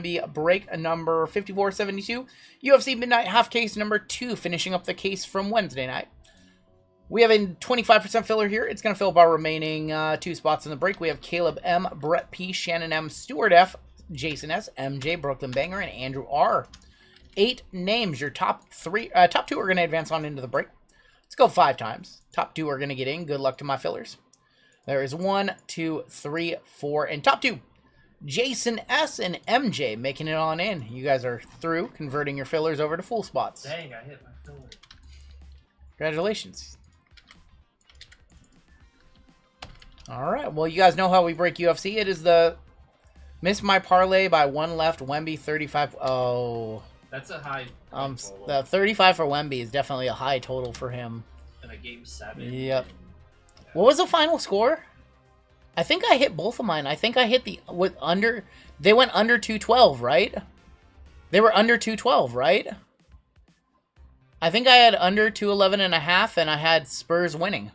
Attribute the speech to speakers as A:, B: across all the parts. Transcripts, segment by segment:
A: be break number 5472, UFC Midnight Half Case number 2, finishing up the case from Wednesday night. We have a 25% filler here. It's going to fill up our remaining 2 spots in the break. We have Caleb M, Brett P, Shannon M, Stuart F, Jason S, MJ, Brooklyn Banger, and Andrew R. 8 names. Your top 2 are going to advance on into the break. Let's go 5 times. Top 2 are going to get in. Good luck to my fillers. There is 1, 2, 3, 4, and top 2. Jason S and MJ making it on in. You guys are through converting your fillers over to full spots.
B: Dang, I hit my filler.
A: Congratulations. All right. Well, you guys know how we break UFC. It is the miss my parlay by 1 left. Wemby 35. Oh.
B: That's a high.
A: The 35 for Wemby is definitely a high total for him.
B: In a game 7.
A: Yep.
B: Yeah.
A: What was the final score? I think I hit both of mine. I think I hit they went under 212, right? They were under 212, right? I think I had under 211.5, and I had Spurs winning.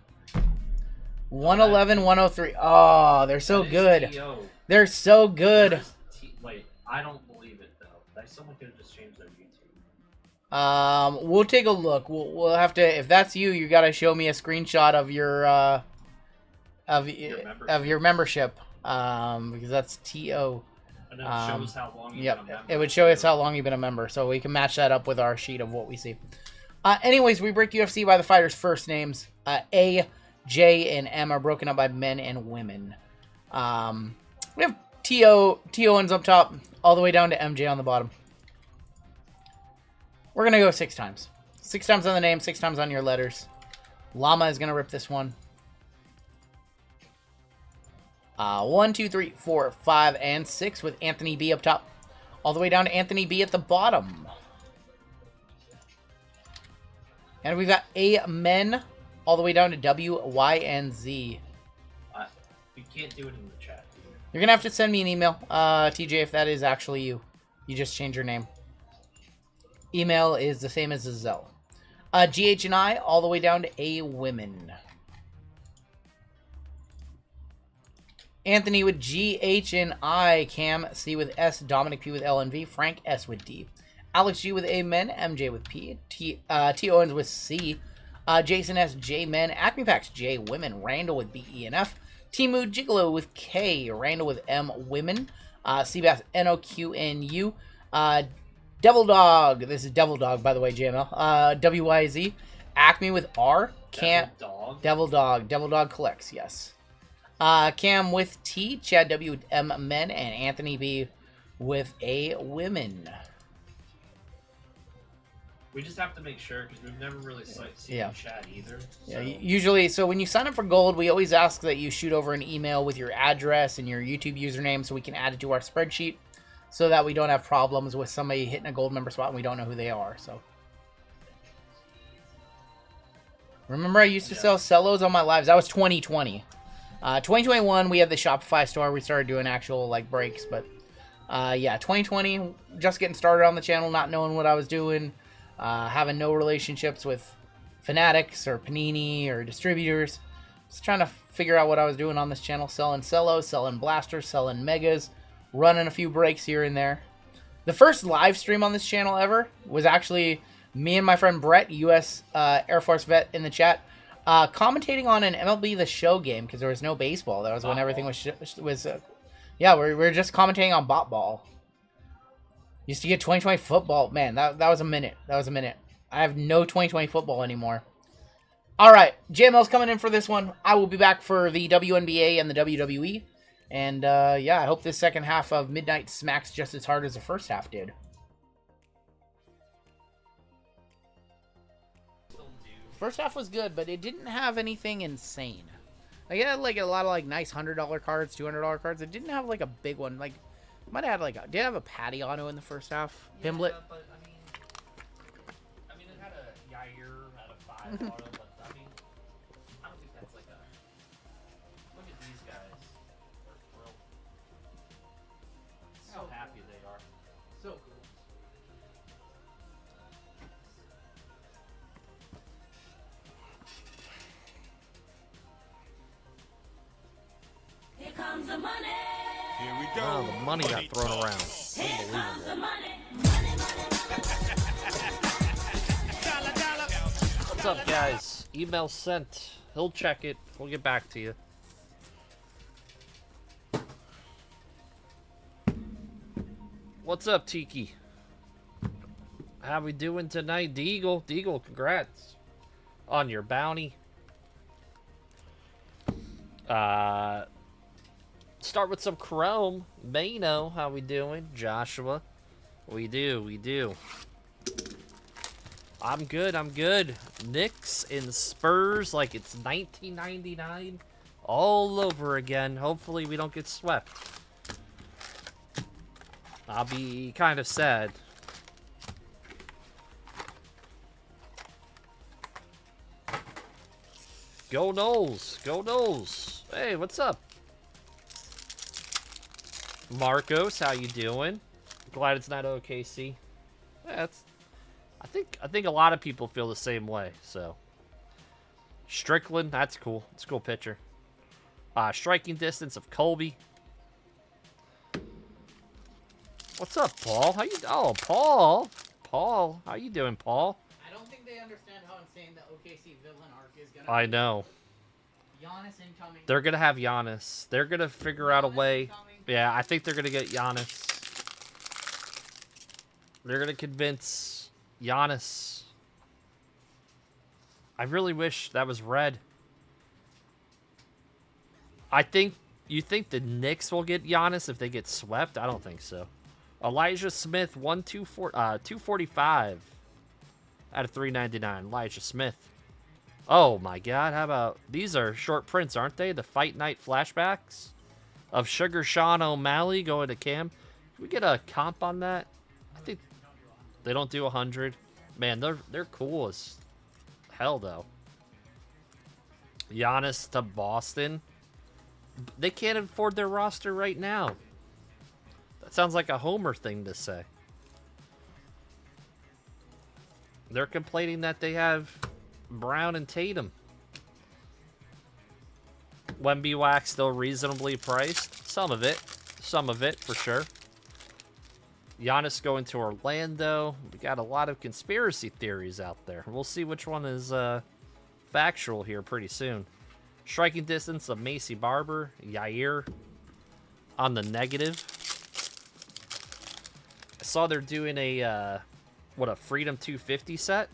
A: 111, 103. Oh, they're so good.
B: TO.
A: They're so good.
B: Wait, I don't believe it, though. Someone could have just changed their YouTube.
A: We'll take a look. We'll have to, if that's you, you got to show me a screenshot of your, of your membership, because that's TO.
B: And it shows how long you've been a member.
A: It would show us how long you've been a member, so we can match that up with our sheet of what we see. Anyways, we break UFC by the fighters' first names. A, J, and M are broken up by men and women. We have TONs up top, all the way down to MJ on the bottom. We're going to go 6 times. 6 times on the name, 6 times on your letters. Llama is going to rip this one. 1, 2, 3, 4, 5, and 6 with Anthony B up top. All the way down to Anthony B at the bottom. And we've got Amen all the way down to W, Y, and Z.
B: We can't do it in the chat.
A: You're going to have to send me an email, TJ, if that is actually you. You just change your name. Email is the same as the Zelle. GH and I all the way down to A Women. Anthony with G, H, and I. Cam C with S. Dominic P with L and V. Frank S with D. Alex G with Amen. MJ with P. T Owens with C. Jason S. J Men. Acme Packs J Women. Randall with B, E, and F. Timu Gigolo with K. Randall with M Women. Seabass N O Q N U. Devil Dog. This is Devil Dog, by the way, JML. WYZ. Acme with R. Cam. Devil Dog. Devil Dog collects, yes. Cam with T, Chad W with M Men, and Anthony B with A Women.
B: We just have to make sure, because we've never really seen chat either.
A: Yeah, usually, so when you sign up for Gold, we always ask that you shoot over an email with your address and your YouTube username so we can add it to our spreadsheet, so that we don't have problems with somebody hitting a Gold member spot and we don't know who they are. So remember, I used to sell cellos on my lives. That was 2020. 2021, we had the Shopify store. We started doing actual like breaks, but yeah, 2020, just getting started on the channel, not knowing what I was doing, having no relationships with Fanatics or Panini or distributors. Just trying to figure out what I was doing on this channel, selling cellos, selling blasters, selling megas, running a few breaks here and there. The first live stream on this channel ever was actually me and my friend Brett, U.S. Air Force vet in the chat, commentating on an MLB The Show game because there was no baseball. That was when everything was yeah, we were just commentating on Bot Ball. Used to get 2020 football. Man, that was a minute. That was a minute. I have no 2020 football anymore. All right, JML's coming in for this one. I will be back for the WNBA and the WWE. And yeah, I hope this second half of Midnight smacks just as hard as the first half did. First half was good, but it didn't have anything insane. Like, it had like a lot of like nice $100 cards, $200 cards. It didn't have like a big one. Like, might have had like did it have a Patty auto in the first half?
B: Yeah,
A: Pimblet.
B: but I mean, it had a Yair, had a 5 auto, but I mean, I don't think that's like a. Look at these guys. They're thrilled. So happy they are.
A: So cool.
C: Here comes the money. Oh, the money got thrown around. Unbelievable. What's up, guys? Email sent. He'll check it. We'll get back to you. What's up, Tiki? How we doing tonight? Deagle, congrats on your bounty. Start with some Chrome. Mano, how we doing? Joshua. We do. I'm good. Knicks and Spurs like it's 1999 all over again. Hopefully we don't get swept. I'll be kind of sad. Go Knowles. Go Knowles. Hey, what's up? Marcos, how you doing? Glad it's not OKC. Yeah, I think a lot of people feel the same way, so. Strickland, that's cool. It's a cool pitcher. Striking distance of Colby. What's up, Paul? How you? Oh, Paul. Paul, how you doing, Paul?
A: I don't think they understand how insane the OKC villain arc is gonna
C: I
A: be.
C: know.
A: Giannis incoming.
C: They're gonna have Giannis. They're gonna figure out a way.
A: Incoming.
C: Yeah, I think they're gonna get Giannis. They're gonna convince Giannis. I really wish that was red. You think the Knicks will get Giannis if they get swept? I don't think so. Elijah Smith, 245 out of 399. Elijah Smith. Oh my God! How about these are short prints, aren't they? The Fight Night flashbacks of Sugar Sean O'Malley going to Cam. Can we get a comp on that? I think they don't do 100. Man, they're cool as hell though. Giannis to Boston. They can't afford their roster right now. That sounds like a Homer thing to say. They're complaining that they have Brown and Tatum. Wemby Wax still reasonably priced. Some of it for sure. Giannis going to Orlando. We got a lot of conspiracy theories out there. We'll see which one is factual here pretty soon. Striking distance of Macy Barber. Yair on the negative. I saw they're doing a Freedom 250 set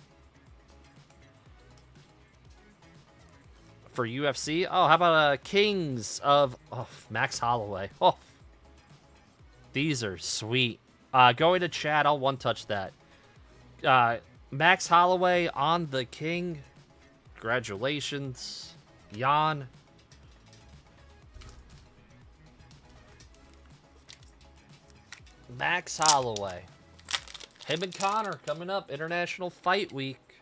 C: for UFC. Oh, how about Kings of Max Holloway. Oh, these are sweet. Going to chat, I'll one-touch that. Max Holloway on the King. Congratulations. Jan. Max Holloway. Him and Connor coming up. International Fight Week.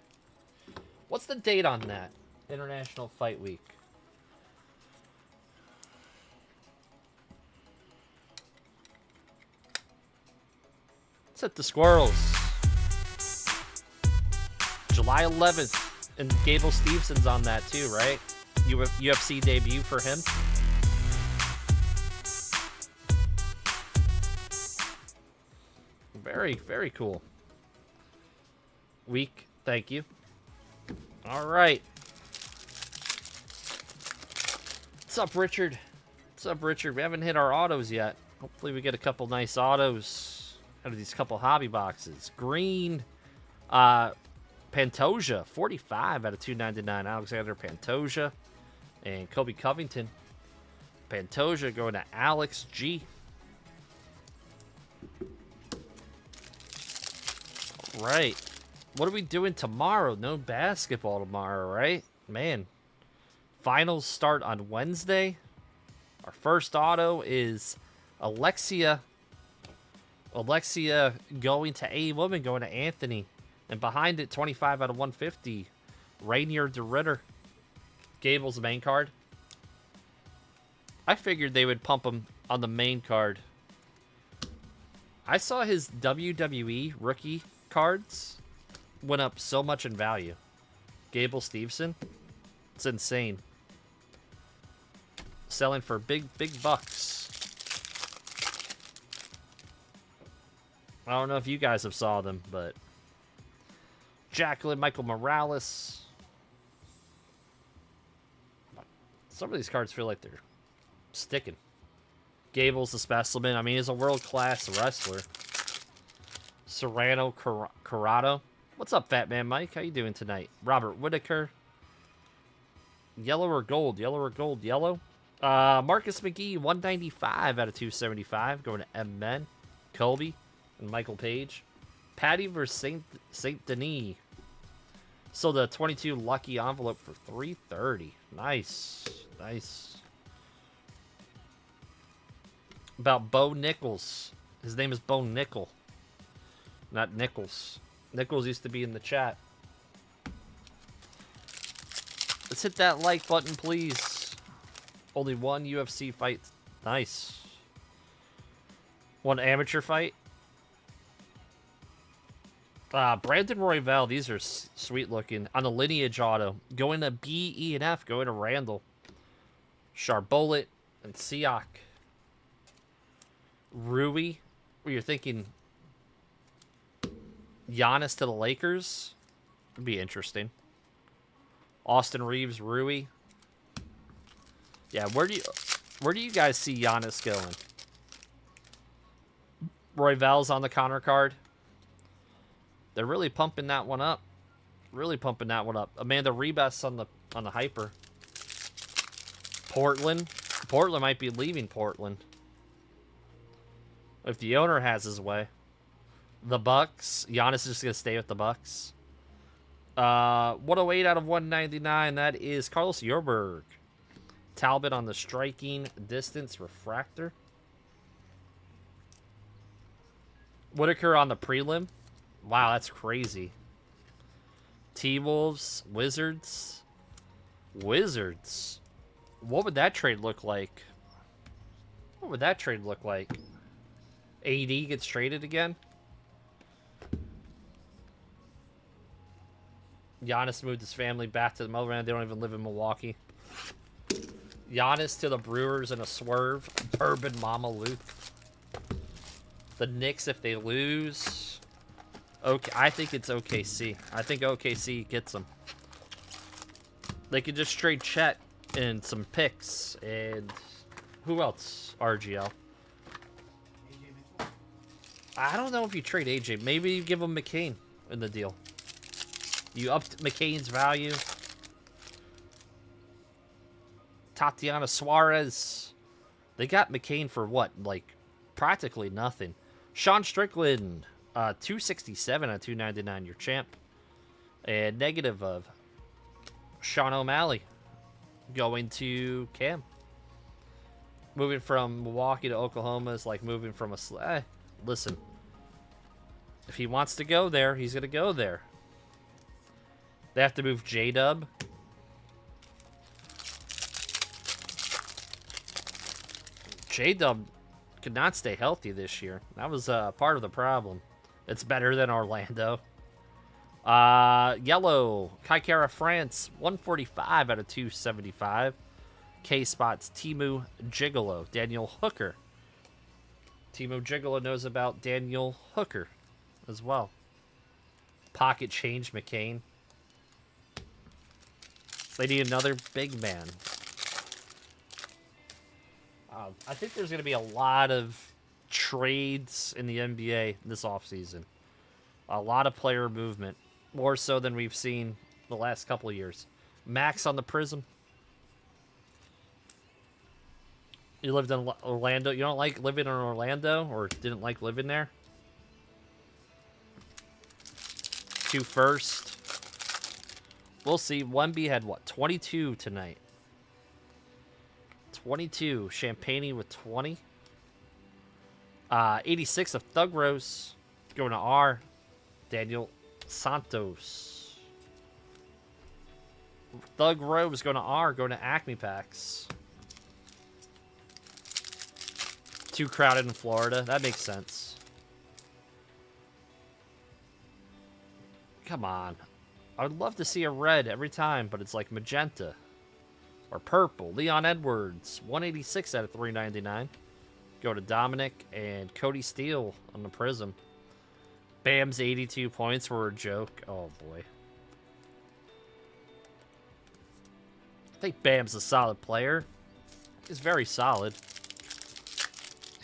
C: What's the date on that? International Fight Week. Let's hit the squirrels. July 11th. And Gable Stevenson's on that too, right? UFC debut for him. Very, very cool. Week, thank you. All right. What's up, Richard? What's up, Richard? We haven't hit our autos yet. Hopefully we get a couple nice autos out of these couple hobby boxes. Green, Pantoja, 45 out of 299. Alexander Pantoja and Kobe Covington. Pantoja going to Alex G. All right. What are we doing tomorrow? No basketball tomorrow, right? Man. Finals start on Wednesday. Our first auto is Alexia. Alexia going to A Woman, going to Anthony. And behind it, 25 out of 150. Rainier DeRitter. Gable's main card. I figured they would pump him on the main card. I saw his WWE rookie cards went up so much in value. Gable Steveson. It's insane. Selling for big bucks. I don't know if you guys have saw them, but Jacqueline, Michael Morales. Some of these cards feel like they're sticking. Gable's the specimen. I mean, he's a world-class wrestler. Serrano Corrado. What's up, Fat Man Mike? How you doing tonight? Robert Whitaker. Yellow or gold? Yellow or gold? Yellow. Marcus McGee, 195 out of 275. Going to M-Men. Colby and Michael Page. Patty versus Saint Denis. So the 22 lucky envelope for 330. Nice. Nice. About Bo Nichols. His name is Bo Nickel. Not Nichols. Nichols used to be in the chat. Let's hit that like button, please. Only one UFC fight. Nice. One amateur fight. Brandon Royval. These are sweet looking. On the lineage auto. Going to B, E, and F. Going to Randall. Charbolet and Siak. Rui. Where you're thinking Giannis to the Lakers. Would be interesting. Austin Reeves, Rui. Yeah, where do you guys see Giannis going? Royval's on the Connor card. They're really pumping that one up. Really pumping that one up. Amanda Rebus on the hyper. Portland. Portland might be leaving Portland. If the owner has his way. The Bucks. Giannis is just gonna stay with the Bucks. 108 out of 199. That is Carlos Jorberg. Talbot on the striking distance refractor. Whitaker on the prelim. Wow, that's crazy. T-Wolves, Wizards. Wizards. What would that trade look like? What would that trade look like? AD gets traded again? Giannis moved his family back to the motherland. They don't even live in Milwaukee. Giannis to the Brewers in a swerve. Bourbon Mama Luke. The Knicks, if they lose. Okay, I think it's OKC. I think OKC gets them. They could just trade Chet and some picks. And who else? RGL. I don't know if you trade AJ. Maybe you give him McCain in the deal. You upped McCain's value. Tatiana Suarez. They got McCain for what? Like, practically nothing. Sean Strickland. 267 out of 299. Your champ. And negative of Sean O'Malley. Going to Cam. Moving from Milwaukee to Oklahoma is like moving from a... listen. If he wants to go there, he's going to go there. They have to move J-Dub. J-Dub could not stay healthy this year. That was part of the problem. It's better than Orlando. Yellow. Kaikara France. 145 out of 275. K-Spots. Timu Gigolo. Daniel Hooker. Timu Gigolo knows about Daniel Hooker as well. Pocket change McCain. They need another big man. I think there's going to be a lot of trades in the NBA this offseason. A lot of player movement. More so than we've seen the last couple of years. Max on the Prism. You lived in Orlando. You don't like living in Orlando? Or didn't like living there? 2 first. We'll see. 1B had what? 22 tonight. 22. Champagne with 20. 86 of Thug Rose. Going to R. Daniel Santos. Thug Rose going to R. Going to Acme Packs. 2 crowded in Florida. That makes sense. Come on. I would love to see a red every time, but it's like magenta. Or purple. Leon Edwards. 186 out of 399. Go to Dominic and Cody Steele on the Prism. Bam's 82 points were a joke. Oh, boy. I think Bam's a solid player. He's very solid.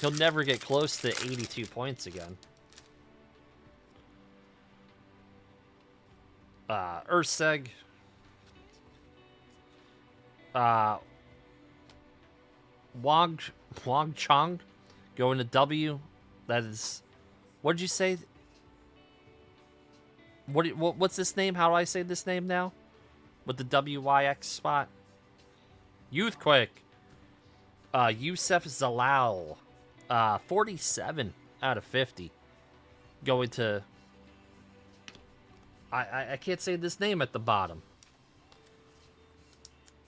C: He'll never get close to 82 points again. Urseg. Wang Chong going to W. That is... What did you say? What's this name? How do I say this name now? With the WYX spot? Youthquake. Yusef Zalal. 47 out of 50. Going to... I can't say this name at the bottom.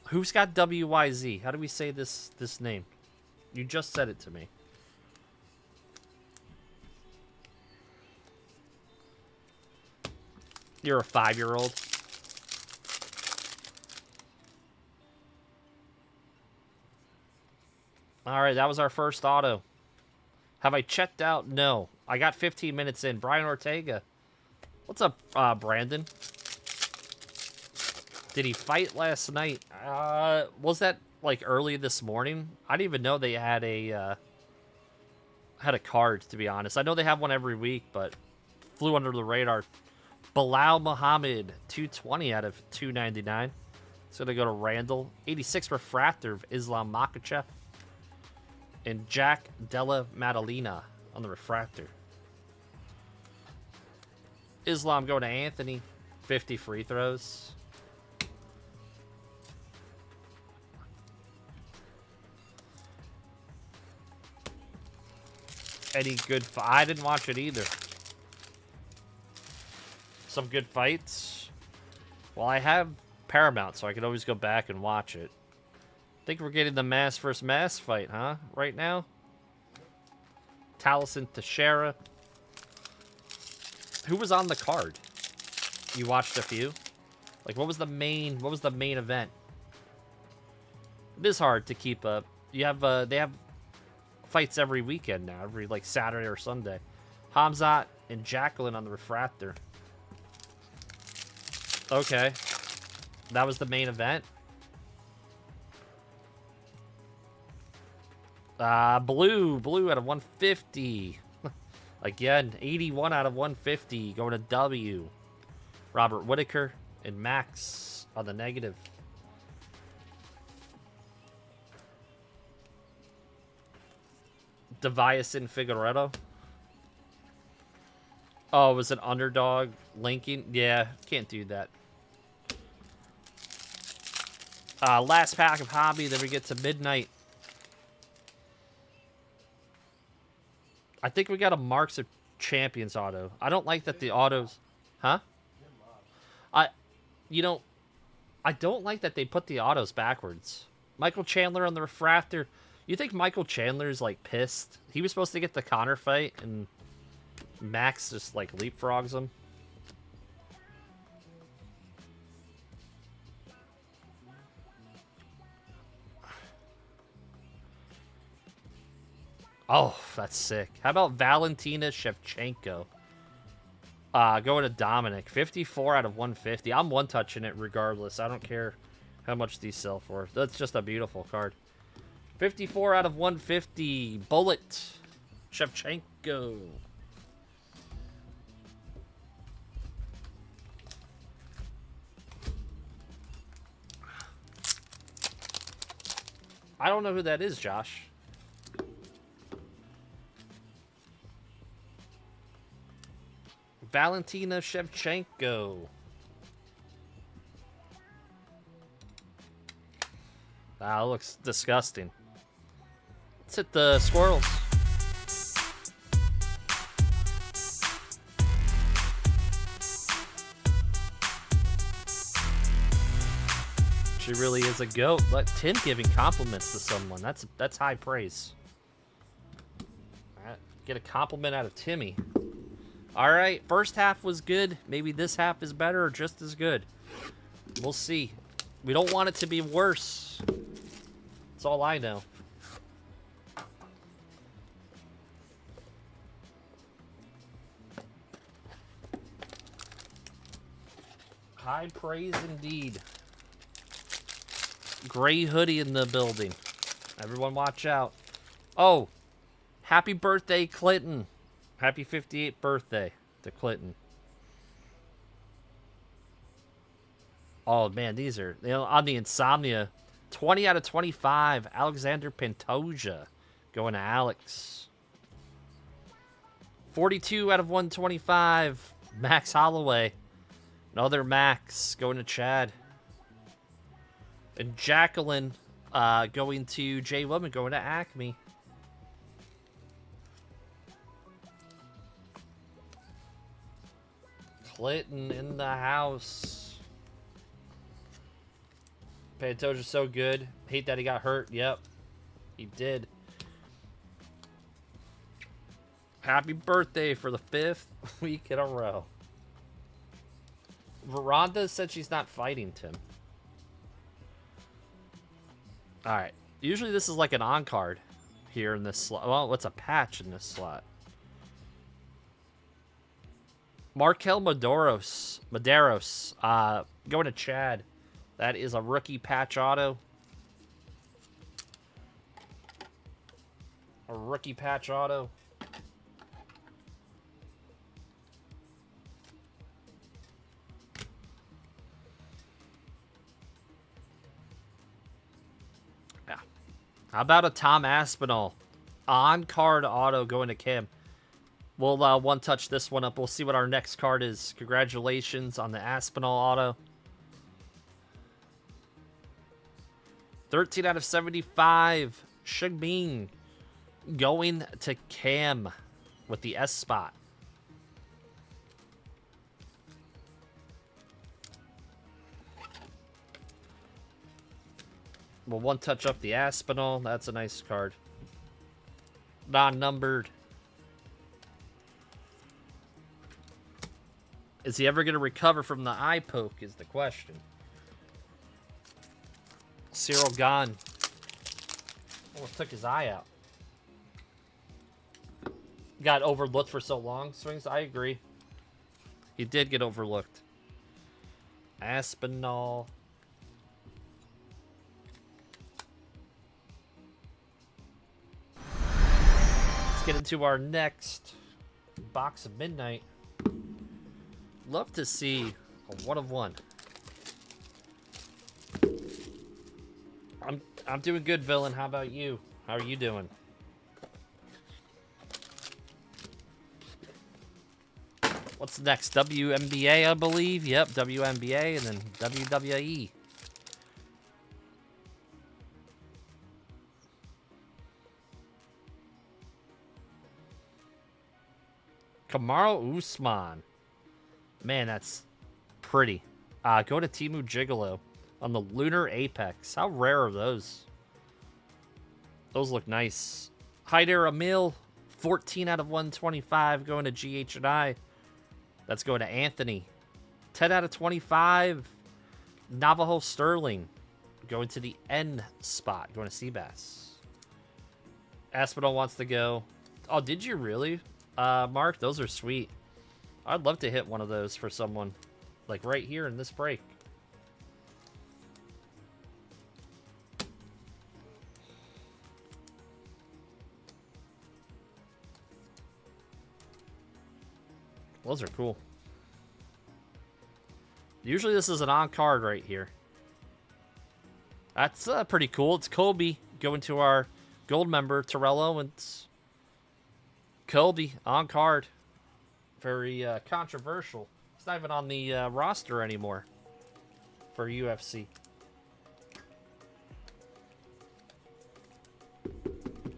C: Who's got WYZ? How do we say this name? You just said it to me. You're a 5-year-old. All right, that was our first auto. Have I checked out? No. I got 15 minutes in. Brian Ortega. What's up, Brandon? Did he fight last night? Was that like early this morning? I didn't even know they had a card, to be honest. I know they have one every week, but flew under the radar. Bilal Muhammad, 220 out of 299. It's going to go to Randall. 86 refractor of Islam Makhachev. And Jack Della Maddalena on the refractor. Islam going to Anthony. 50 free throws. Any good I didn't watch it either. Some good fights. Well, I have Paramount, so I can always go back and watch it. I think we're getting the mass versus mass fight, huh? Right now. Taliesin Teixeira. Who was on the card? You watched a few? Like, what was the main event? It is hard to keep up. You have they have fights every weekend now, every like Saturday or Sunday. Hamzat and Jacqueline on the refractor. Okay. That was the main event. Blue out of 150. Again, 81 out of 150 going to W. Robert Whitaker and Max on the negative. Deviasin Figueredo. Oh, it was an underdog linking? Yeah, can't do that. Last pack of hobby, then we get to midnight. I think we got a Marks of Champions auto. I don't like that the autos... Huh? I don't like that they put the autos backwards. Michael Chandler on the refractor. You think Michael Chandler's, like, pissed? He was supposed to get the Connor fight, and Max just, like, leapfrogs him. Oh, that's sick. How about Valentina Shevchenko? Going to Dominic. 54 out of 150. I'm one-touching it regardless. I don't care how much these sell for. That's just a beautiful card. 54 out of 150. Bullet. Shevchenko. I don't know who that is, Josh. Valentina Shevchenko. That looks disgusting. Let's hit the squirrels. She really is a goat. Let Tim giving compliments to someone. That's high praise. All right, get a compliment out of Timmy. All right, first half was good. Maybe this half is better or just as good. We'll see. We don't want it to be worse. That's all I know. High praise indeed. Gray hoodie in the building. Everyone watch out. Oh, happy birthday, Clinton. Happy 58th birthday to Clinton. Oh, man, these are on the Insomnia. 20 out of 25. Alexander Pantoja going to Alex. 42 out of 125. Max Holloway. Another Max going to Chad. And Jacqueline going to Jay Woman, going to Acme. Clinton in the house. Pantoja's so good. Hate that he got hurt. Yep, he did. Happy birthday for the 5th week in a row. Veranda said she's not fighting Tim. Alright. Usually this is like an on-card here in this slot. Well, what's a patch in this slot? Markel Medeiros, going to Chad. That is a rookie patch auto. A rookie patch auto. Yeah. How about a Tom Aspinall? On-card auto going to Kim. We'll one-touch this one up. We'll see what our next card is. Congratulations on the Aspinall auto. 13 out of 75. Shigbing going to Cam with the S spot. We'll one-touch up the Aspinall. That's a nice card. Non-numbered. Is he ever going to recover from the eye poke is the question. Cyril gone. Almost took his eye out. Got overlooked for so long. Swings, I agree. He did get overlooked. Aspinall. Let's get into our next box of midnight. Love to see a 1 of 1. I'm doing good, Villain. How about you? How are you doing? What's next? WNBA, I believe. Yep, WNBA, and then WWE. Kamaru Usman. Man, that's pretty. Go to Timu Gigolo on the Lunar Apex. How rare are those? Those look nice. Haider Emil, 14 out of 125 going to GH&I. That's going to Anthony. 10 out of 25. Navajo Sterling going to the N spot, going to Seabass. Aspinall wants to go. Oh, did you really, Mark? Those are sweet. I'd love to hit one of those for someone, like right here in this break. Those are cool. Usually this is an on-card right here. That's pretty cool. It's Kobe going to our gold member, Terrell Owens. Kobe on-card. Very controversial. It's not even on the roster anymore for UFC.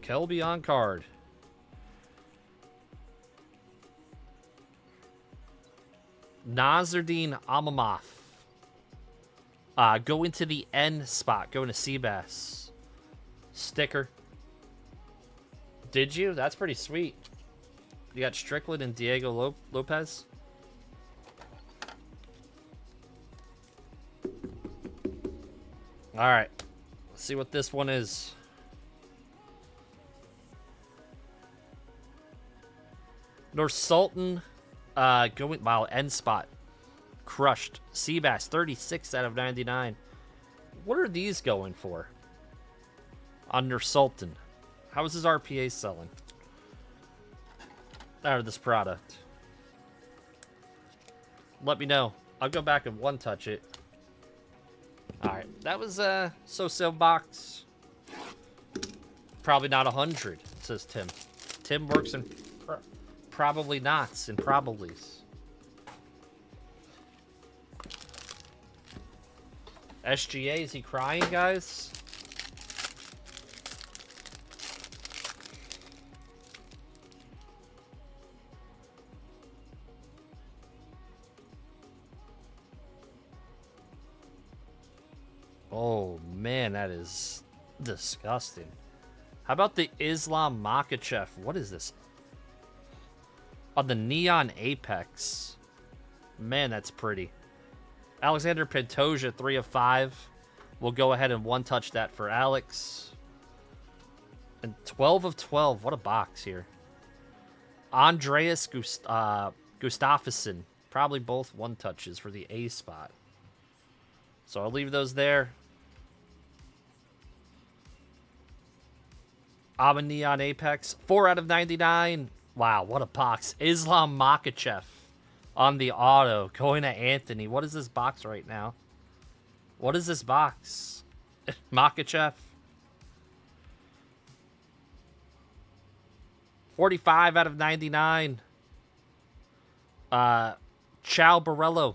C: Kelby on card. Nazardine Amamov. Go into the N spot. Going to Seabass. Sticker. Did you? That's pretty sweet. You got Strickland and Diego Lopez. All right. Let's see what this one is. Nur Sultan going, wow, end spot. crushed. Seabass, 36 out of 99. What are these going for? Under Sultan. How is his RPA selling? Out of this product. Let me know. I'll go back and one-touch it. Alright, that was so-so box. Probably not 100, says Tim. Tim works in probably nots and probablys. SGA, is he crying, guys? Oh, man, that is disgusting. How about the Islam Makhachev? What is this? On the Neon Apex. Man, that's pretty. Alexander Pantoja, 3 of 5. We'll go ahead and one-touch that for Alex. And 12 of 12. What a box here. Andreas Gustafsson. Probably both one-touches for the A spot. So I'll leave those there. Neon Apex. 4 out of 99. Wow, what a box. Islam Makhachev on the auto. Going to Anthony. What is this box right now? What is this box? Makhachev. 45 out of 99. Chow Barello.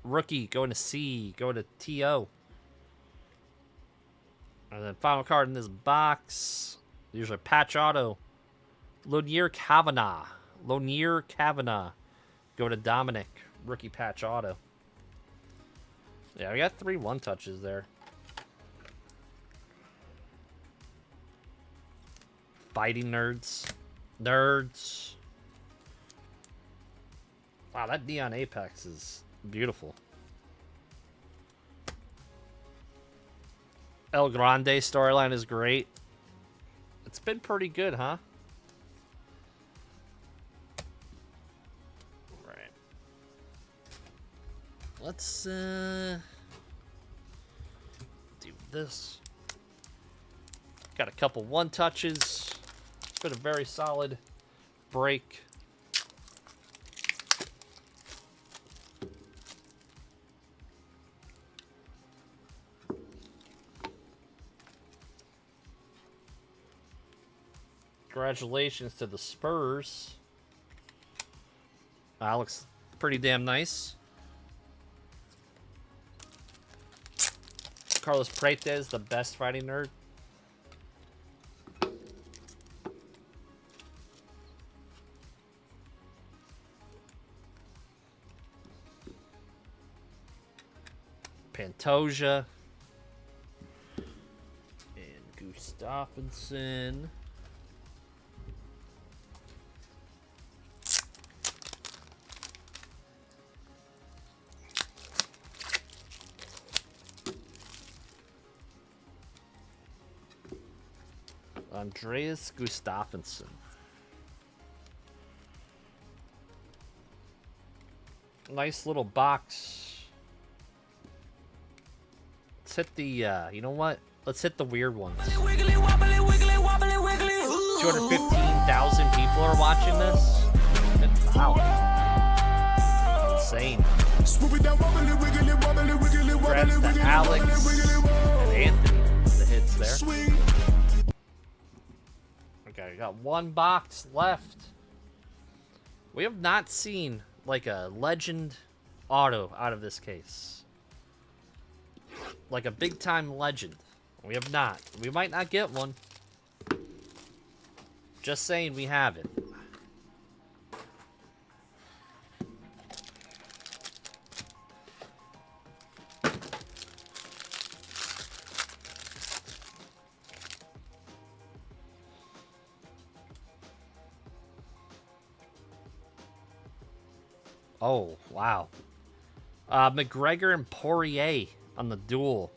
C: Rookie. Going to C. Going to TO. And then final card in this box. Usually patch auto. Lonier Kavanagh. Lonier Kavanagh. Go to Dominic. Rookie patch auto. Yeah, we got 3 one-touches there. Fighting nerds. Nerds. Wow, that Neon Apex is beautiful. El Grande storyline is great. It's been pretty good, huh? Right. Let's do this. Got a couple one-touches. It's been a very solid break. Congratulations to the Spurs. Looks pretty damn nice. Carlos Paredes, the best fighting nerd. Pantoja. And Gustafsson. Andreas Gustafsson. Nice little box. Let's hit the, you know what? Let's hit the weird ones. 215,000 people are watching this? Wow. Insane. Congrats to Alex and Anthony. The hits there. Okay, we got 1 box left. We have not seen like a legend auto out of this case. Like a big time legend. We have not. We might not get one. Just saying we haven't. Oh, wow. McGregor and Poirier on the duel.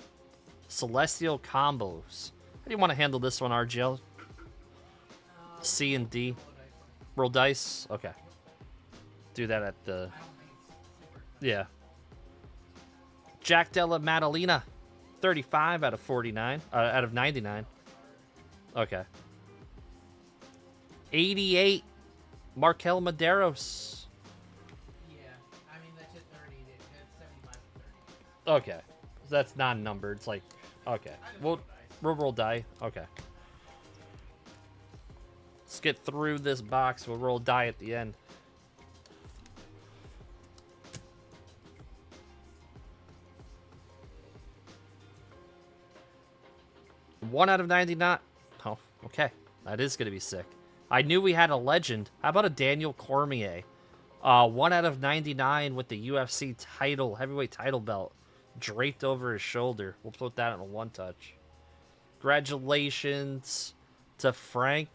C: Celestial combos. How do you want to handle this one, RGL? C and D. Roll dice? Okay. Do that at the... Yeah. Jack Della Maddalena, 35 out of 49, out of 99. Okay. 88, Markel Maderos.
A: Yeah, I mean that's just 30. That's 75 to 30.
C: Okay, so that's non-numbered. It's like, okay, we'll roll die. Okay. Let's get through this box. We'll roll die at the end. One out of 99. Oh, okay. That is going to be sick. I knew we had a legend. How about a Daniel Cormier? 1 out of 99 with the UFC title, heavyweight title belt draped over his shoulder. We'll put that in a one touch. Congratulations to Frank.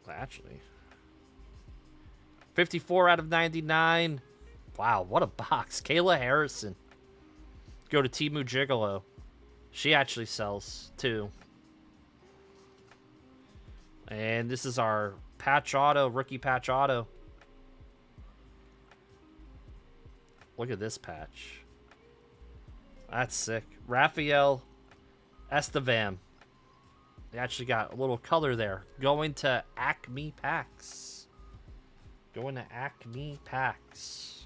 C: Actually, 54 out of 99. Wow, what a box. Kayla Harrison. Go to Timu Gigolo. She actually sells too. And this is our patch auto, rookie patch auto. Look at this patch. That's sick. Rafael Estevam. They actually got a little color there. Going to Acme Packs. Going to Acme Packs.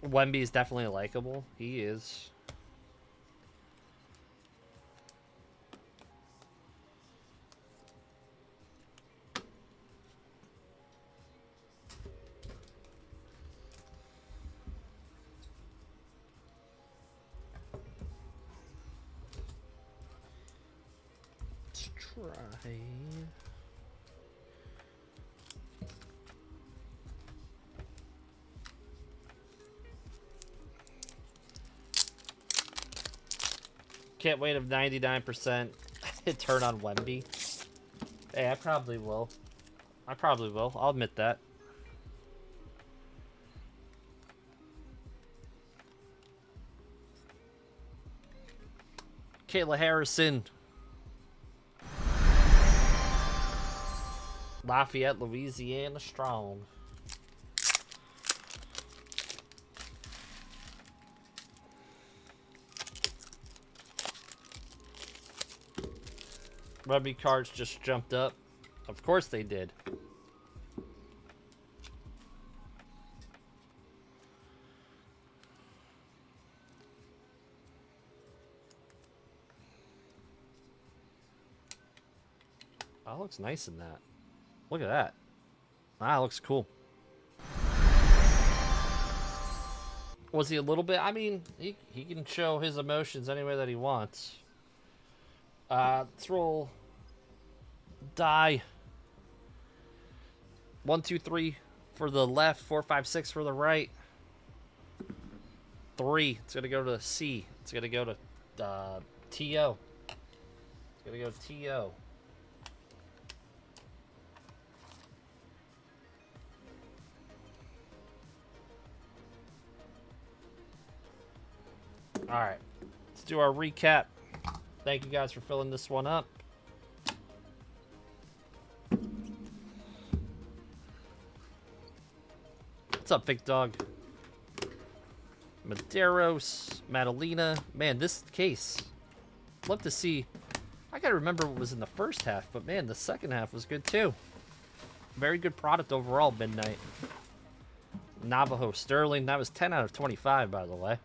C: Wemby is definitely likable. He is. Let's try. Can't wait if 99% turn on Wemby. Hey, I probably will. I probably will. I'll admit that. Kayla Harrison. Lafayette, Louisiana strong. Rugby cards just jumped up. Of course they did. Oh, looks nice in that. Look at that. Ah, looks cool. Was he a little bit? I mean, he can show his emotions any way that he wants. Let's roll die. 1, 2, 3 for the left, 4, 5, 6 for the right. 3. It's gonna go to C. It's gonna go to TO. It's gonna go to TO. All right, let's do our recap. Thank you guys for filling this one up. What's up, Big Dog? Maderos, Madalena. Man, this case. Love to see. I gotta remember what was in the first half, but man, the second half was good too. Very good product overall, Midnight. Navajo Sterling. That was 10 out of 25, by the way.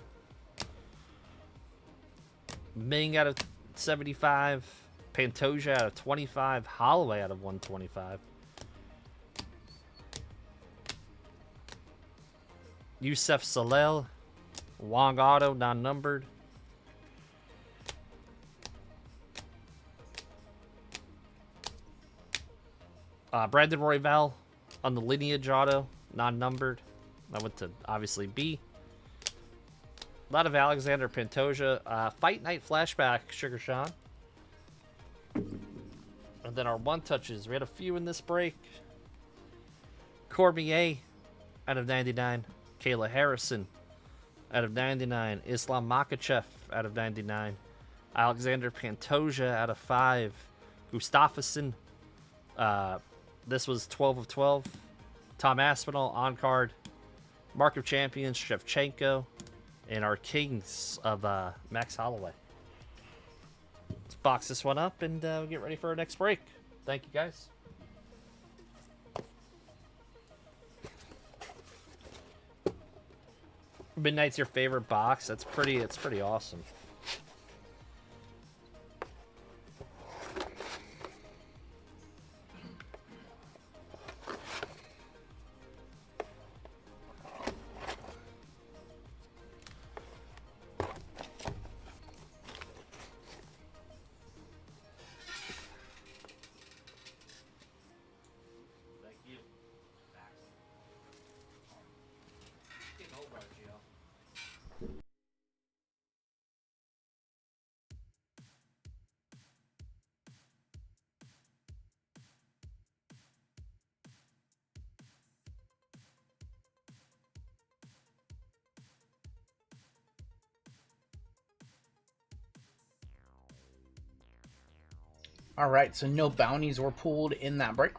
C: Ming out of 75. Pantoja out of 25. Holloway out of 125. Yusef Salel. Wong Auto, non-numbered. Brandon Royval on the Lineage Auto, non-numbered. That went to, obviously, B. A lot of Alexander Pantoja. Fight Night Flashback, Sugar Sean. And then our one-touches. We had a few in this break. Cormier out of 99. Kayla Harrison out of 99. Islam Makhachev out of 99. Alexander Pantoja out of 5. Gustafsson. This was 12 of 12. Tom Aspinall on card. Mark of Champions, Shevchenko. And our Kings of Max Holloway. Let's box this one up and we'll get ready for our next break. Thank you, guys. Midnight's your favorite box. It's pretty awesome.
B: Thank you. Max. Getting old, RGL.
A: All right, so no bounties were pulled in that break.